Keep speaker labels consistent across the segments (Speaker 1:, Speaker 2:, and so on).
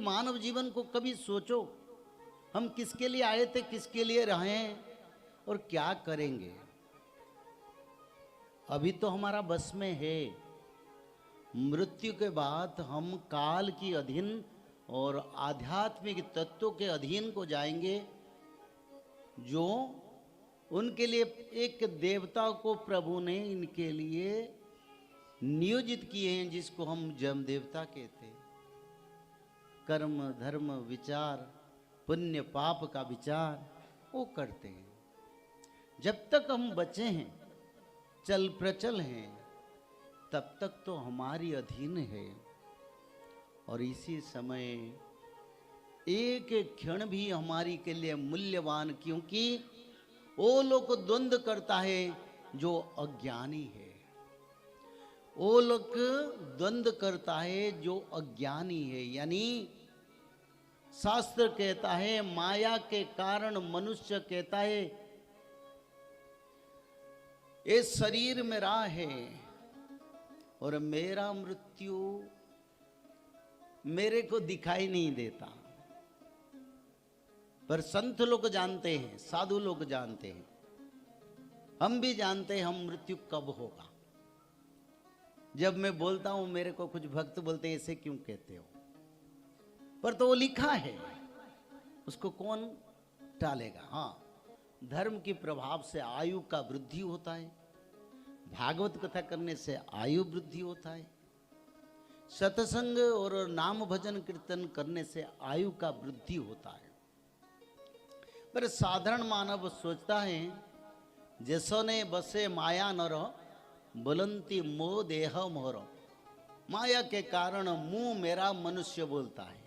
Speaker 1: मानव जीवन को कभी सोचो, हम किसके लिए आए थे, किसके लिए रहे हैं और क्या करेंगे। अभी तो हमारा बस में है, मृत्यु के बाद हम काल की अधीन और आध्यात्मिक तत्वों के अधीन को जाएंगे, जो उनके लिए एक देवता को प्रभु ने इनके लिए नियोजित किए हैं, जिसको हम जम देवता कहते हैं। कर्म धर्म विचार, पुण्य पाप का विचार वो करते हैं। जब तक हम बचे हैं, चल प्रचल हैं, तब तक तो हमारी अधीन है। और इसी समय एक एक क्षण भी हमारी के लिए मूल्यवान, क्योंकि वो लोग द्वंद्व करता है जो अज्ञानी है। वो लोग द्वंद्व करता है जो अज्ञानी है। यानी शास्त्र कहता है माया के कारण मनुष्य कहता है ये शरीर मेरा है और मेरा मृत्यु मेरे को दिखाई नहीं देता। पर संत लोग जानते हैं, साधु लोग जानते हैं, हम भी जानते हैं हम मृत्यु कब होगा। जब मैं बोलता हूं, मेरे को कुछ भक्त बोलते हैं ऐसे क्यों कहते हो, पर तो वो लिखा है, उसको कौन टालेगा। हाँ, धर्म के प्रभाव से आयु का वृद्धि होता है, भागवत कथा करने से आयु वृद्धि होता है, सत्संग और नाम भजन कीर्तन करने से आयु का वृद्धि होता है। पर साधारण मानव सोचता है जैसो ने बसे माया नर बुलंती मोह देह मोहर। माया के कारण मुंह मेरा मनुष्य बोलता है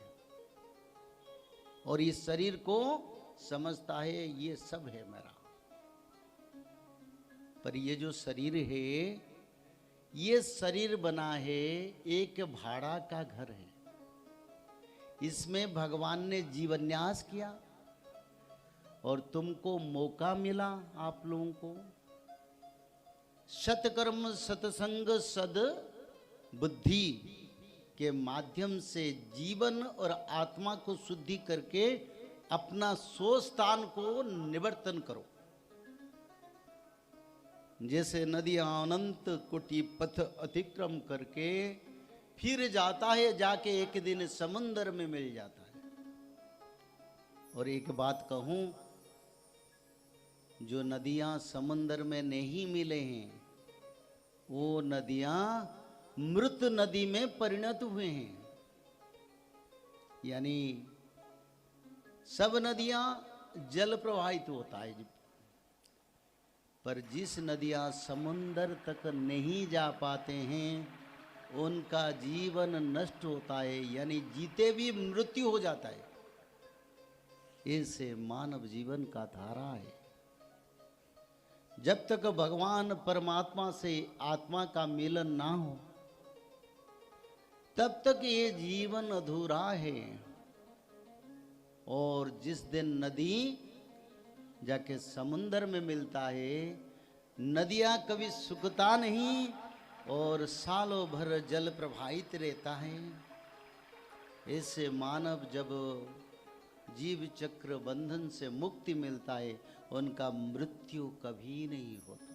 Speaker 1: और इस शरीर को समझता है ये सब है मेरा। पर ये जो शरीर है, ये शरीर बना है एक भाड़ा का घर है। इसमें भगवान ने जीवन्यास किया और तुमको मौका मिला, आप लोगों को सत्कर्म सत्संग सद बुद्धि के माध्यम से जीवन और आत्मा को शुद्धि करके अपना सो स्थान को निवर्तन करो। जैसे नदियां अनंत कोटि पथ अतिक्रम करके फिर जाता है, जाके एक दिन समुद्र में मिल जाता है। और एक बात कहूं, जो नदियां समुद्र में नहीं मिले हैं, वो नदियां मृत नदी में परिणत हुए हैं। यानी सब नदियां जल प्रवाहित होता है, पर जिस नदियां समुद्र तक नहीं जा पाते हैं उनका जीवन नष्ट होता है, यानी जीते भी मृत्यु हो जाता है। ऐसे मानव जीवन का धारा है। जब तक भगवान परमात्मा से आत्मा का मिलन ना हो, तब तक ये जीवन अधूरा है। और जिस दिन नदी जाके समुद्र में मिलता है, नदियां कभी सूखता नहीं और सालों भर जल प्रवाहित रहता है। ऐसे मानव जब जीव चक्र बंधन से मुक्ति मिलता है, उनका मृत्यु कभी नहीं होता।